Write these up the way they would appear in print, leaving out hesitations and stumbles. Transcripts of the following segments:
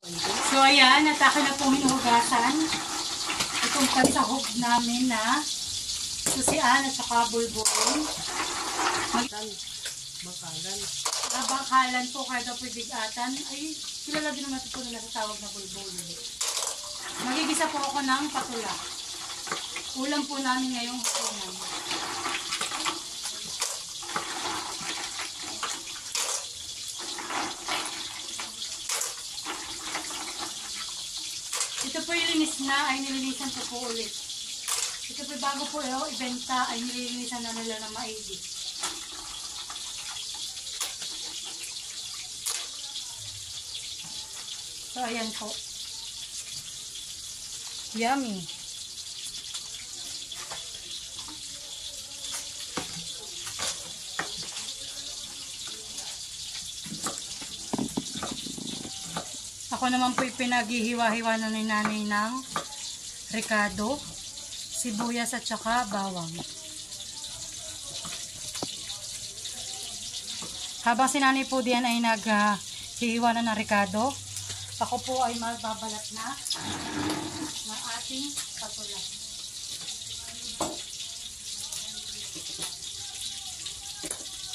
So ayan, natake na pong hinuhugasan. Itong pagsahog namin na susian at saka bulbul. Bakalan. Bakalan po kada po bigatan. Ay, kilala din naman po nila sa tawag na bulbul. Magigisa po ako ng patula. Ulam po namin ngayong hapunan. Ito po yung linis na ay nilinisan ko po ulit. Ito po bago po ibenta ay nilinisan na nila na maigi. So ayan po. Yummy. Ako naman po pinaghihiwa-hiwa na ni nanay ng ricado, sibuyas at saka bawang. Habang si nanay po diyan ay naghihiwa na ng ricado, ako po ay magbabalat na ng ating patula.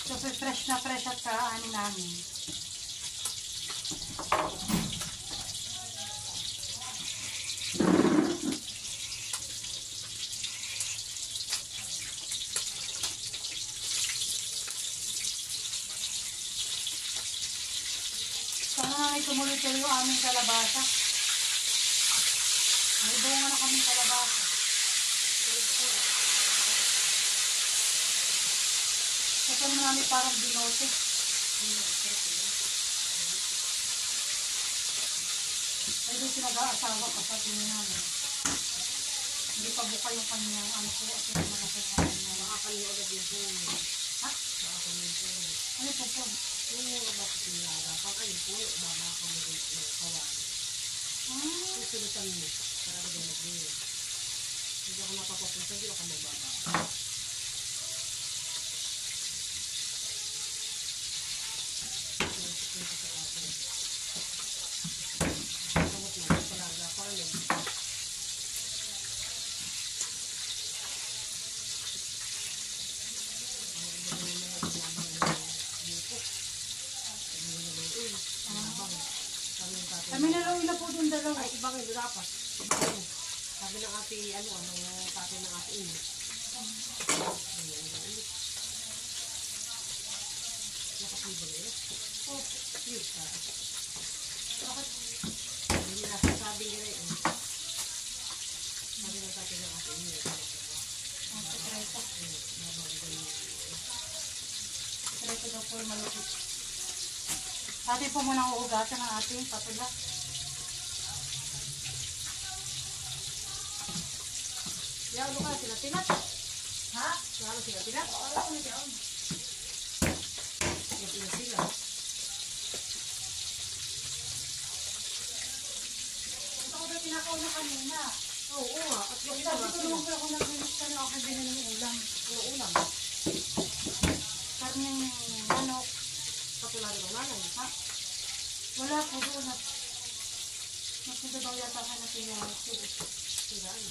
So fresh na fresh at kaano namin. Sana ay tumuloy-tuloy yung aming kalabasa. May bunga na kaming kalabasa. Ito naman namin parang binote. Ay doon sinag-aasawa ka sa tingin namin. Hindi pa buka yung kanyang ano po at yung mga kanyang Makakaliwa agad yung puno. ha? Makakaliwa yung puno. Ano po po? Oo, bakit sinaga? Pag ayun puno, makakaliwa yung kawan. Susunutan mo. Para ka din mag-iwa. Hindi ako napapapunta, hindi ako magbaba. Kami nalawin na po doon dalawa. Ay, ibang hindi dapat. Sabi ng ate, ng tatay ng ate ini. Nakasibang yun? Oo. Yun ka. Bakit? Hindi nasasabi nila yun. Sabi ng tatay ng ate ini. Try ko. Try ko daw po yung malupit. Atin po muna uugasan ang ating patula. Yan, ano ka? Sinatinat? Ha? Ano sinatinat? Oo, ano ko na Sinatinat sila. Ito ko daw tinakaw na kanina. Oo nga. At yung Sabi ko naman po ako naglinis ka na ako binili ng ulam. Ano ulam? Karneng manok. Katulad ng nanay. Ha? Wala po doon. Napunta daw yata ka na pinahasig. Sila ano?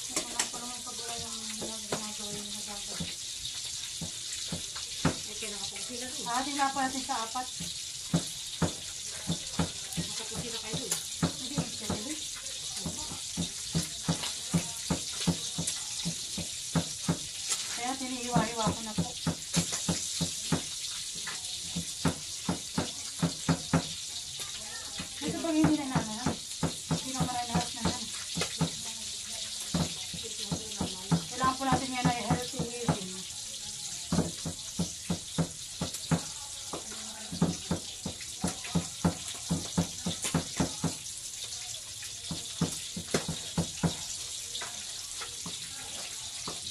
Nakulang pa naman pag wala yung ginagawa yung nagagawa. Eh, kaya nakapag sila rin. Tila po natin sa apat. Nakapag sila kayo rin. Hindi, hindi. Kaya tinihiwa-hiwa ko na po. Ito pag hindi na naman. Hindi na maralahas na naman. Kailangan po natin yan ay healthy living.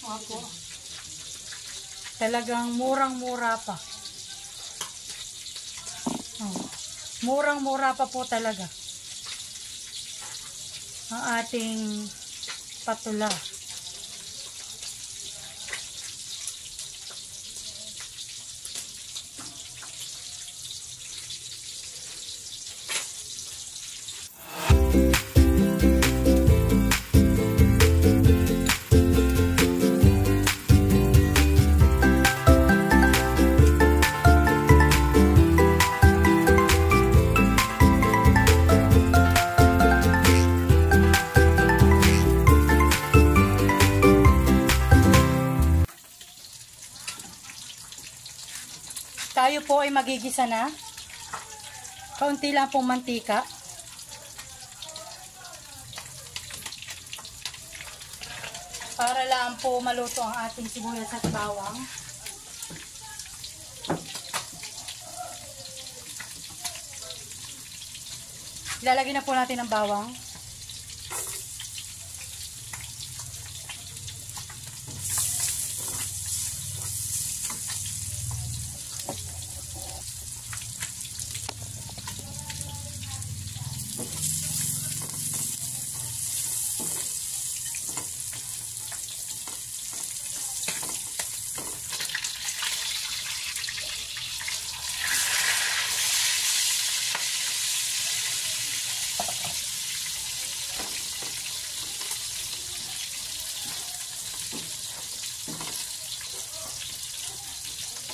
Ako. Talagang murang-mura pa. Oh. Murang-mura pa po talaga ang ating patula. Tayo po ay magigisa na. Kaunti lang pong mantika. Para lang po maluto ang ating sibuyas at bawang. Ilalagay na po natin ang bawang.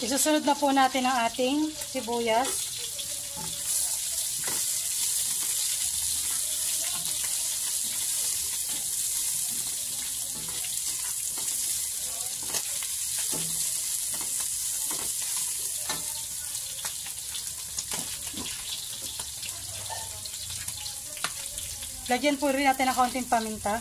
Isusunod na po natin ang ating sibuyas. Lagyan po rin natin ng kaunting paminta.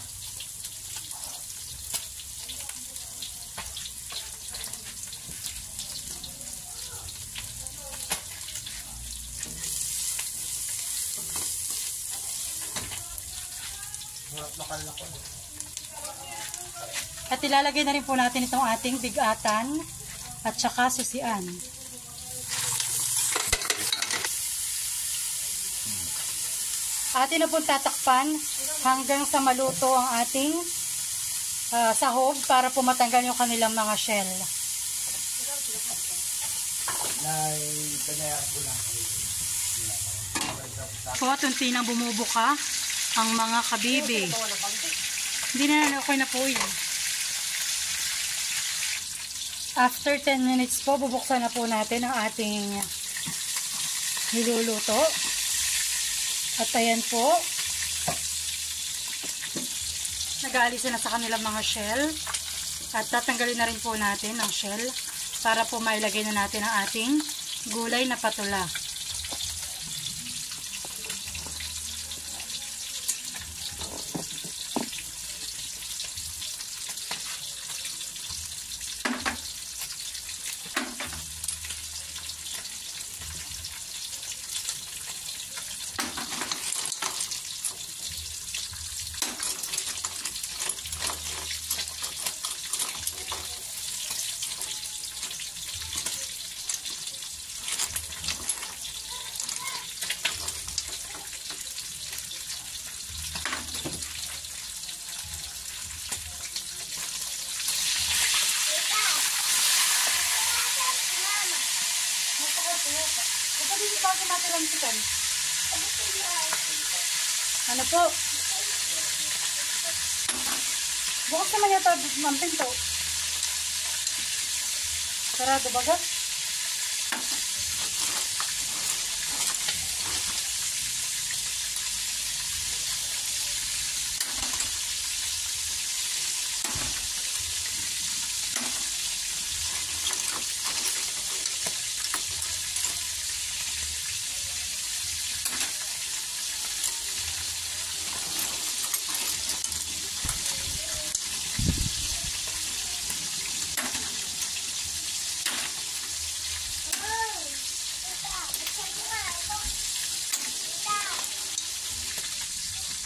At ilalagay na rin po natin itong ating bigatan at saka susian. Atin na pong tatakpan hanggang sa maluto ang ating sahog para po matanggal yung kanilang mga shell. Po, tunti na bumubuka ang mga kabibi. Hindi na okay na po yun. After 10 minutes po, bubuksan na po natin ang ating niluluto. At ayan po, nag-aalis na sa kanilang mga shell. At tatanggalin na rin po natin ang shell para po mailagay na natin ang ating gulay na patula. Ano po? Bukas naman yata ang pinto. Sarado baga?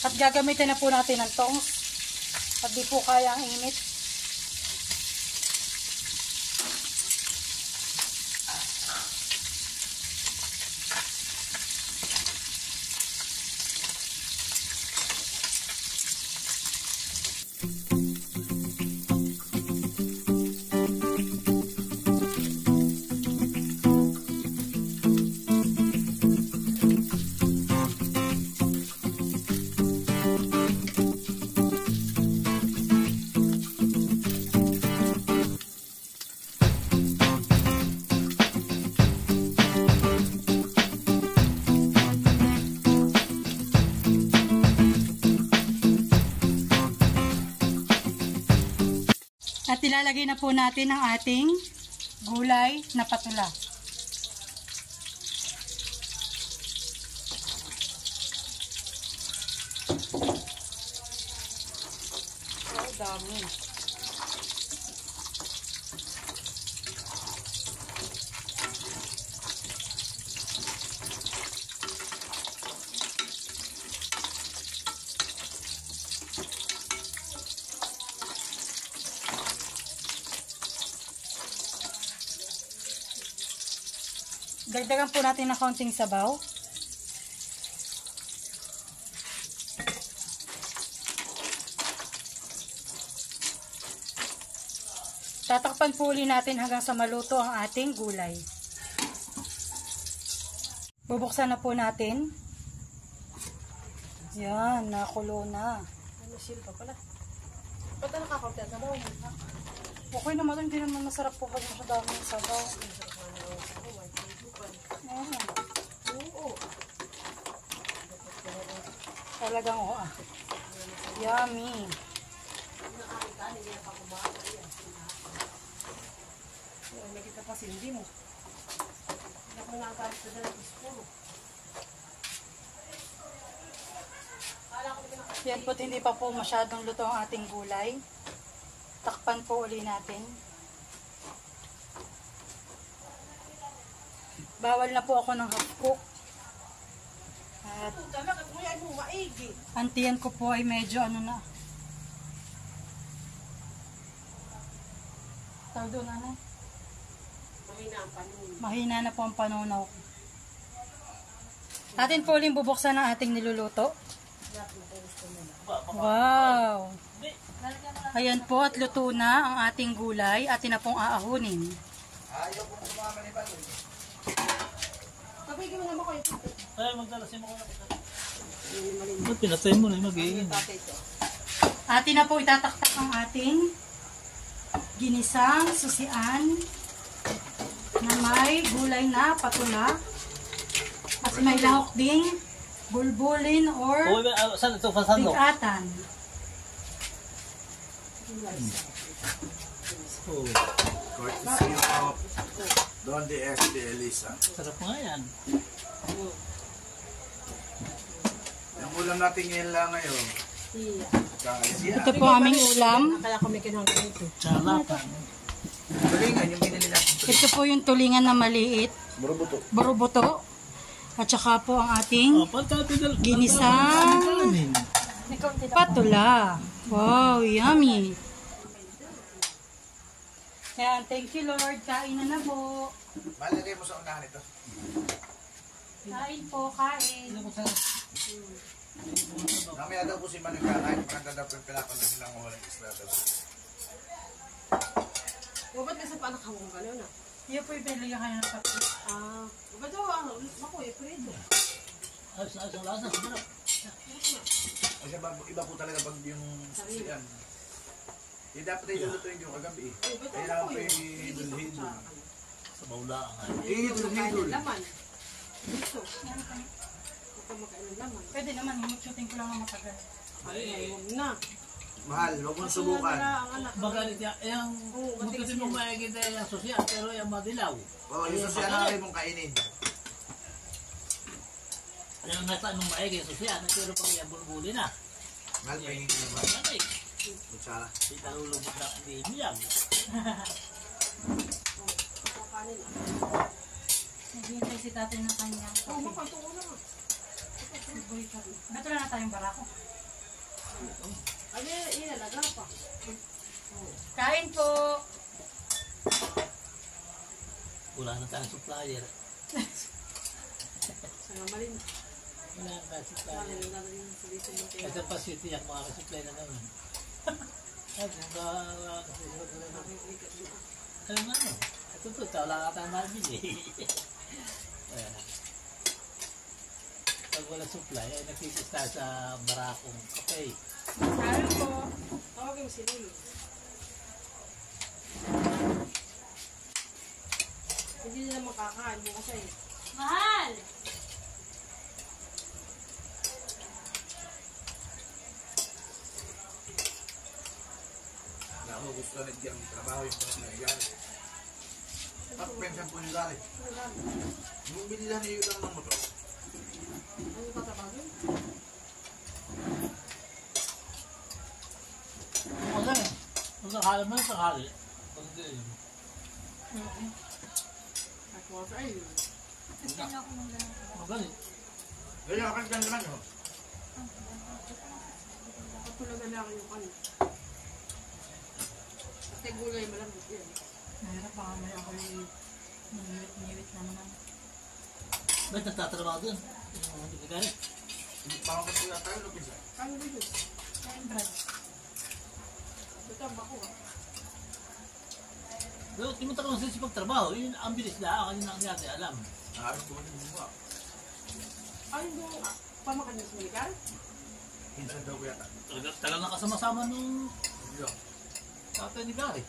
At gagamitin na po natin ang tongs. At di po kaya ang init. At ilalagay na po natin ang ating gulay na patula. Yummy. Dagdagan po natin ng kaunting sabaw. Tatakpan po uli natin hanggang sa maluto ang ating gulay. Bubuksan na po natin. Yan, nakulo na. Ano silpa pala? Ba't na nakakaunti ang sabaw? Okay naman, hindi naman masarap po kasi sa dami ng sabaw. Oo. Talagang oo ah. Yummy. Nakita pa sindi mo. Hindi ako nakakalit sa dalang ispuro. Yan po't hindi pa po masyadong luto ang ating gulay. Takpan po uli natin. Bawal na po ako ng half cook. At Talaga, kuya mo maigi. antiyan ko po ay medyo ano na. Tawag doon ano? Mahina ang panin. Mahina na po ang panunaw ko. Atin po uling bubuksan ang ating niluluto. Wow! Ayan po at luto na ang ating gulay. Atin na pong aahunin. Kapigil mo naman ko ito. Ay, magdalasin mo ko na. Ba't pinatay mo na yung mag-iin? Atin na po itataktak ang ating ginisang susian na may gulay na patula at may lahok ding bulbulin or Saan ito? Saan ito? bigatan. Oh, Courtesy of Don de Elisa. sarap nga yan. Yung ulam natin ngayon lang ngayon. Kaya Ito po aming ulam. Kaya kami kinuha ito. Salapan. tulingan yung binili natin. Ito po yung tulingan na maliit. Burubuto. Burubuto. At saka po ang ating Pagkatidal. ginisang patula. Wow, yummy. Yan, thank you Lord. Kain na po. Malagay mo sa unahan ito. Kain po, kain. Mamaya daw po si Manu kakain. Maganda daw po yung pinakon na silang walang isla daw. Ba't kasi pa nakawang gano'n ah? Yan po yung pinilihan kayo ng papi. Ba't daw ano? Ako eh, pwede. Ayos na ayos ang lasa. Sarap. Kasi iba po talaga pag yung susian. Eh dapat ay lulutuin yung kagabi eh. Kailangan po yung hidul-hidul. Sa baulaan nga. Hidul-hidul. Laman. Gusto. Huwag ka makain ng laman. Pwede naman, himut-shooting ko lang ang matagal. Ay, huwag na. Mahal, huwag mong subukan. Ang anak. Magalit yan. Yung magkasin mo makikita yung sosyan pero yung madilaw. Oo, yung susian na kayo mong kainin. Yung nasa nung maigi yung sosyan pero pag yung bulbuli na. Mahal, pahingin ko naman. Ay, Kutsara. di talulubot na hindi niyang. Kanin ah. Naghihintay si tatay ng kanyang Oo, papi. makato ko lang ah. Bato na tayong barako. Ay, inalaga pa. Kain po! Wala na tayong supplier. Sa ngamalin. Wala na tayong supplier. Kanin na rin sa dito mo tayo. Kasi pa city ang makakasupply na naman. Ay, kung ba, ano nga no? Ito to, wala ka tayong mabili. Pag wala supply, ay nakikita sa barakong kape. Kain po! Tawagin mo si Lulu. Hindi nila makakain mo kasi. Mahal! Ako gusto na diyang trabaho yung mga nagagalit. At pensan po yung galit. Yung binila niyo lang ng motor. Ano ba tabagin? Okay. Kung sakali mo, sakali. Pag hindi, Ako sa iyo. magaling. Ganyan ako dyan naman, oh. Patulagan lang yung kanya. Kasi gulay malambot yan. Mahirap baka may ako yung niwit na naman. Ba't nagtatrabaho dun? Hindi ka galit. Hindi pa ako kaya tayo, Lupis. Kano ba yun? Kain, Brad. Ito ang bako ah. Pero hindi mo talagang sa pagtrabaho. Yun ang bilis na. Kanina ang natin alam. Nakaris ko din mo. Ay, yung pamakan niya sa Milicar? Minsan daw kaya. Talagang nakasama-sama nung Hindi. tatay ni Gary.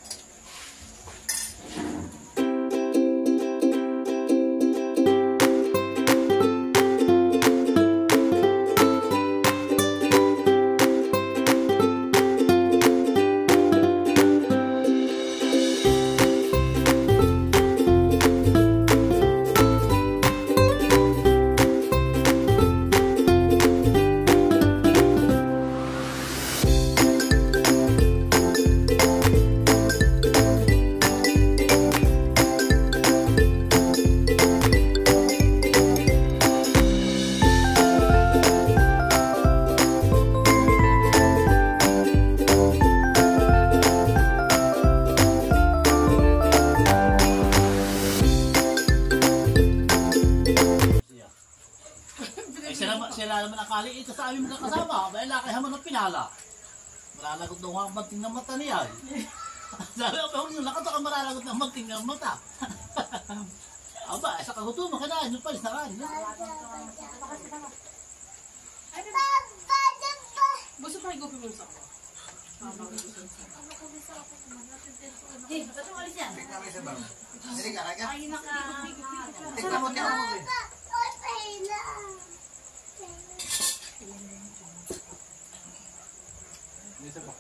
Sila naman akali ito sa aming mga kasama. Dahil laki haman ng pinala. Malalagot daw ang manting ng mata niya. Sabi ko, yung nakato ka malalagot ng manting ng mata. Aba, sa kagutuman ka na, yung palis na kanin. Gusto pa higupin mo sa ako. Hey, ba't yung alis yan? Tingnan mo isa ba? Hindi ka, Raga. Ay, naka... Tingnan mo, tingnan mo. Isa pa.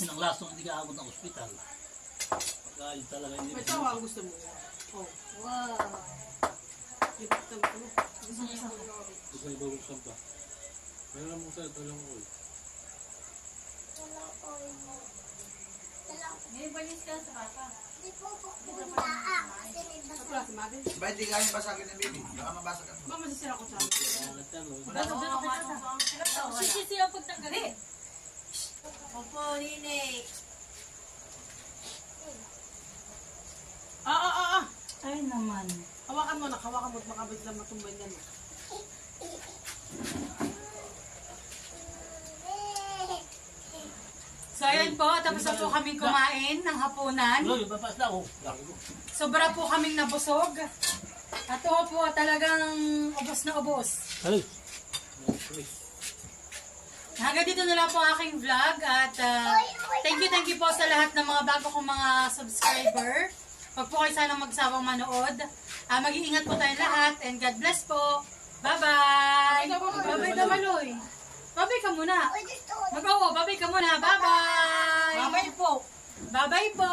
Yun ang last nung hindi ka abot ng ospital. Pagka yun talaga hindi. May tawa ang gusto mo. Oh. Wow. Ito mo. Gusto niyo babuksan pa? Meron mo sa ito lang ko. May balis ka sa bata. Sa klase, Mabel. Ba, hindi kaya basagin ng baby. Baka mabasag ka. Ba, masisira ko sa amin. Sisi ang pagtanggali. Opo, Nene. Ay naman. Hawakan mo na, hawakan mo at makabit lang matumbay yan. So ayun po, tapos na po kaming kumain ng hapunan. Loy, bapas na ako. Sobra po kaming nabusog. At ito po talagang ubos na ubos. Ay. Hanggang dito na lang po ang aking vlog at thank you po sa lahat ng mga bago kong mga subscriber. Huwag po kayo sanang magsawang manood. Mag-iingat po tayong lahat and God bless po. Bye-bye! Bye-bye daw, Maloy. Bye-bye ka muna. Mag-awo, bye-bye ka muna. Bye-bye! Bye-bye po. Bye-bye po!